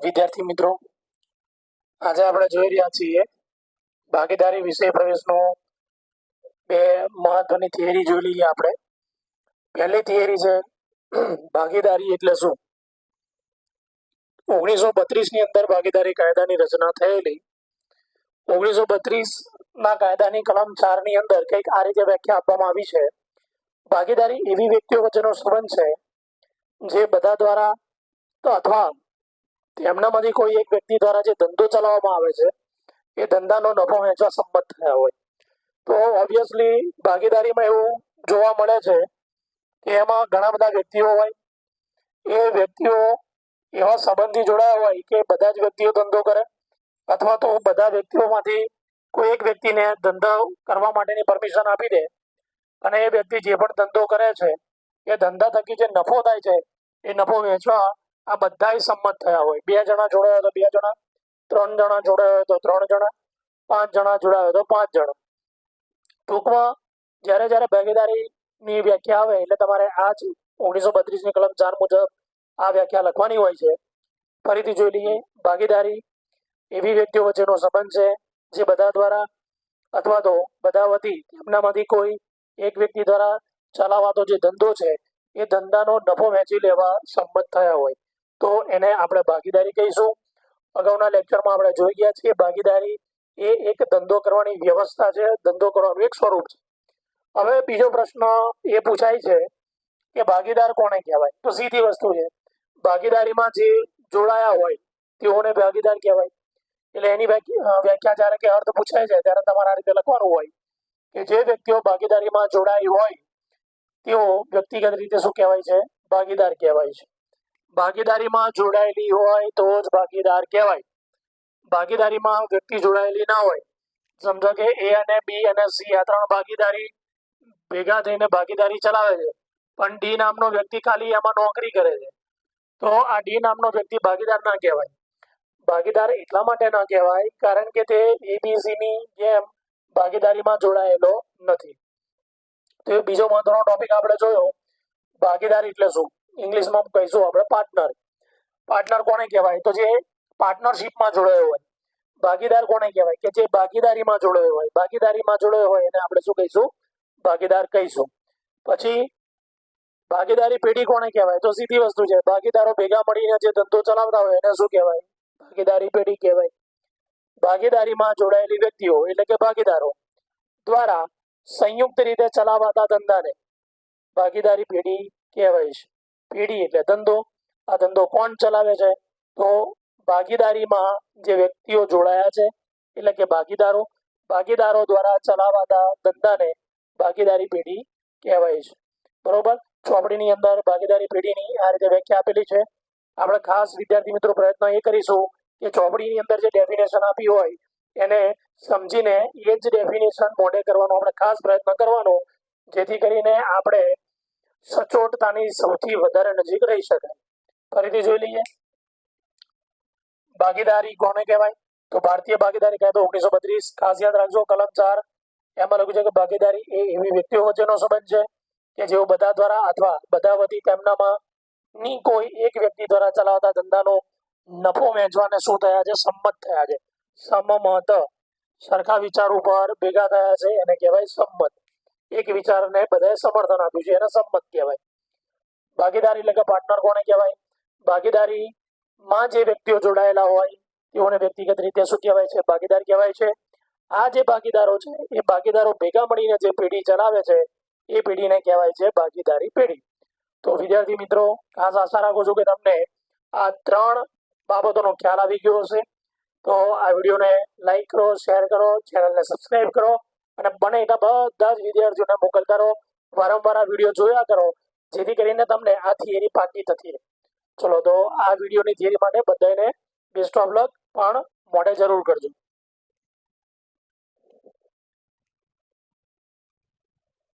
વિદ્યાર્થી મિત્રો, આજે આપણે જોઈ રહ્યા છીએ ભાગીદારી વિષય પ્રવેશનો બે મહત્વની થિયરી જોઈ લઈએ આપણે. પહેલી થિયરી છે ભાગીદારી એટલે શું. 1932 ની અંદર ભાગીદારી કાયદાની રચના થયેલી. 1932 ના કાયદાની કલમ 4 ની અંદર કંઈક આ રીતે વ્યાખ્યા આપવામાં આવી છે. ભાગીદારી એવી વ્યક્તિઓ વચ્ચેનો સંબંધ છે જે બધા દ્વારા અથવા તેમનામાંથી કોઈ એક વ્યક્તિ દ્વારા જે ધંધો ચલાવવામાં આવે છે એ ધંધાનો નફો વહેંચવા સંમત થયા હોય. તો ઓબ્વિયસલી ભાગીદારીમાં એવું જોવા મળે છે કે એમાં ઘણા બધા વ્યક્તિઓ હોય. એ વ્યક્તિઓ એવા સંબંધી જોડાયા હોય કે બધા જ વ્યક્તિઓ ધંધો કરે, અથવા તો બધા વ્યક્તિઓમાંથી કોઈ એક વ્યક્તિને ધંધો કરવા માટેની પરમિશન આપી દે અને એ વ્યક્તિ જે પણ ધંધો કરે છે એ ધંધા થકી જે નફો થાય છે એ નફો વેચવા આ બધાય સંમત થયા હોય. 2 જણા જોડાયા તો 2 જણા, 3 જણા જોડાયા તો 3 જણા, 5 જણા જોડાયા તો 5 જણા. ટૂંકમાં જ્યારે જ્યારે ભાગીદારીની વ્યાખ્યા આવે એટલે તમારે આ જ 1932 ની કલમ 4 મુજબ આ વ્યાખ્યા લખવાની હોય છે. ફરીથી જોઈ લઈએ. ભાગીદારી એવી વ્યક્તિઓ વચ્ચેનો સંબંધ છે જે બધા દ્વારા અથવા તો બધા વતી તેમનામાંથી કોઈ એક વ્યક્તિ દ્વારા ચલાવાતો જે ધંધો છે એ ધંધાનો નફો વહેંચી લેવા સંમત થયા હોય તો એને આપણે ભાગીદારી કહીશું. અગાઉના લેક્ચરમાં આપણે જોઈ ગયા છીએ ભાગીદારી એ એક ધંધો કરવાની વ્યવસ્થા છે, ધંધો કરવાનું એક સ્વરૂપ છે. હવે બીજો પ્રશ્ન એ પૂછાય છે કે ભાગીદાર કોને કહેવાય. તો સીધી વસ્તુ છે, ભાગીદારીમાં જે જોડાયા હોય તેઓને ભાગીદાર કહેવાય. એટલે એની વ્યાખ્યા જ્યારે કે અર્થ પૂછાય છે ત્યારે તમારે આ રીતે લખવાનું હોય કે જે વ્યક્તિઓ ભાગીદારીમાં જોડાઈ હોય તેઓ વ્યક્તિગત રીતે શું કહેવાય છે? ભાગીદાર કહેવાય છે. ભાગીદારીમાં જોડાયેલી હોય તો જ ભાગીદાર કહેવાય. ભાગીદારીમાં વ્યક્તિ જોડાયેલી ના હોય, સમજો કે એ અને બી અને સી આ 3 ભાગીદારી ભેગા થઈને ભાગીદારી ચલાવે છે, પણ ડી નામનો વ્યક્તિ ખાલી એમાં નોકરી કરે છે, તો આ ડી નામનો વ્યક્તિ ભાગીદાર ના કહેવાય. ભાગીદાર એટલા માટે ના કહેવાય કારણ કે તે એબીસી ની જેમ ભાગીદારીમાં જોડાયેલો નથી. તો એ બીજો મહત્વનો ટોપિક આપણે જોયો. ભાગીદાર એટલે શું? ઇંગ્લિશમાં કહીશું આપણે પાર્ટનર. પાર્ટનર કોને કહેવાય? તો જે પાર્ટનરશિપમાં જોડાયો હોય. ભાગીદાર કોને કહેવાય? કે જે ભાગીદારીમાં જોડાયો હોય. ભાગીદારીમાં જોડાયો હોય એને આપણે શું કહીશું? ભાગીદાર કહીશું. પછી ભાગીદારી પેઢી કોને કહેવાય? તો સીધી વસ્તુ છે, ભાગીદારો ભેગા મળીને જે ધંધો ચલાવતા હોય એને શું કહેવાય? ભાગીદારી પેઢી કહેવાય. ભાગીદારીમાં જોડાયેલી વ્યક્તિઓ એટલે કે ભાગીદારો દ્વારા સંયુક્ત રીતે ચલાવાતા ધંધાને ભાગીદારી પેઢી કહેવાય છે. પેઢી એટલે ધંધો. આ ધંધો કોણ ચલાવે છે? તો ભાગીદારીમાં જે વ્યક્તિઓ જોડાયા છે એટલે કે ભાગીદારો. ભાગીદારો દ્વારા ચલાવાતા ધંધાને ભાગીદારી પેઢી કહેવાય છે. બરોબર. ચોપડીની અંદર ભાગીદારી પેઢીની આ રીતે વ્યાખ્યા આપેલી છે. આપણે ખાસ વિદ્યાર્થી મિત્રો પ્રયત્ન એ કરીશું કે ચોપડીની અંદર જે ડેફિનેશન આપી હોય એને સમજીને એ જ ડેફિનેશન મોઢે કરવાનો આપણે ખાસ પ્રયત્ન કરવાનો, જેથી કરીને આપણે સચોટતાની સૌથી વધારે નજીક રહી શકાય. ફરીથી જોઈ લઈએ. ભાગીદારી કોને કહેવાય? તો ભારતીય ભાગીદારી કાયદો 1932 ખાસ યાદ રાખજો કલમ 4 એમાં લખ્યું છે કે ભાગીદારી એ એવી વ્યક્તિઓ વચ્ચેનો સંબંધ છે કે જેઓ બધા દ્વારા અથવા બધા વતી તેમનામાં ની કોઈ એક વ્યક્તિ દ્વારા ચલાવતા ધંધાનો નફો વહેંચવાને શું થયા છે? સંમત થયા છે. સંમત, સરખા વિચાર ઉપર ભેગા થયા છે એને કહેવાય સંમત. એક વિચારને બધાએ સમર્થન આપ્યું છે એને સંમત કહેવાય. ભાગીદારી એટલે કે પાર્ટનર કોને કહેવાય? ભાગીદારીમાં જે વ્યક્તિઓ જોડાયેલા હોય તેઓને વ્યક્તિગત રીતે શું કહેવાય છે? ભાગીદાર કહેવાય છે. આ જે ભાગીદારો છે એ ભાગીદારો ભેગા મળીને જે પેઢી ચલાવે છે એ પેઢીને કહેવાય છે ભાગીદારી પેઢી. તો વિદ્યાર્થી મિત્રો, ખાસ આશા રાખું છું કે તમને આ 3 બાબતોનો ખ્યાલ આવી ગયો હશે. તો આ વિડીયોને લાઈક કરો, શેર કરો, ચેનલને સબસ્ક્રાઈબ કરો અને બને એટલા બધા જ વિદ્યાર્થીઓને મોકલતા રહો. વારંવાર આ વિડીયો જોયા કરો જેથી કરીને તમને આ થિયરી પાકી થતી રહે. ચલો, તો આ વિડીયોની થિયરી માટે બધાને બેસ્ટ ઓફ લક, પણ મોઢે જરૂર કરજો.